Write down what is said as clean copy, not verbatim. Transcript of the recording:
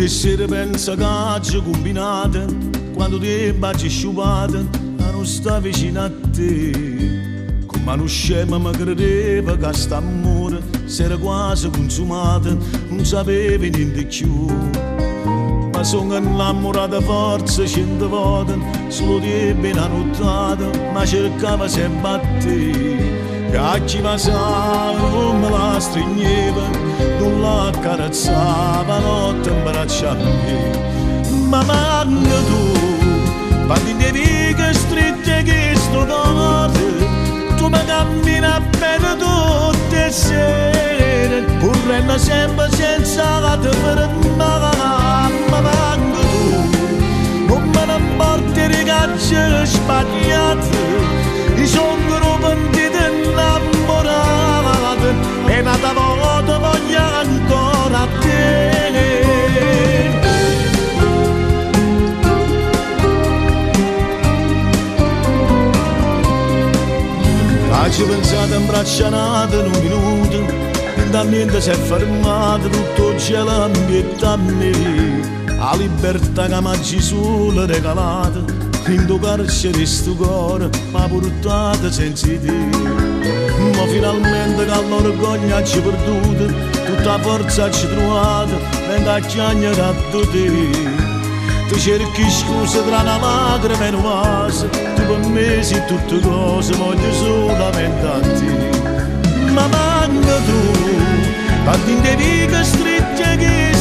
Che se pensa che ci combinate, quando ti baci sciupate, a non sta vicino a te. Come uno scemo mi credeva che st'amore si era quasi consumato, non sapeva niente più. Ma sono innamorata forza 100 volte, solo di ben nottata, ma cercava sempre a te. Che chi passava non me la stringeva, non la accarezzava, notte in braccia a me. Ma manca tu, quando in vita strette che sto cuore, tu mi cammini appena tutte le sere, correndo sempre senza te fermare. Ma manca tu, non me ne porti ragazze sbagliate, i sogni pentiti innamorati, e nata volta voglio ancora a te. Ci pensate in braccia nate in un minuto, e da niente si è fermato, tutto il cielo ambienta a me. La libertà che mi solo regalata, in tuo carcere e sto cuore, ma portata senza te. Ma finalmente che l'orgoglio ci perduto, tutta la forza ci trovata, venga a chiagnare a te. Tu cerchi scuse tra una lacrima e un vaso, tu per me sei tutte cose, voglio solamente a te. Ma manca tu, quando in te vita strette che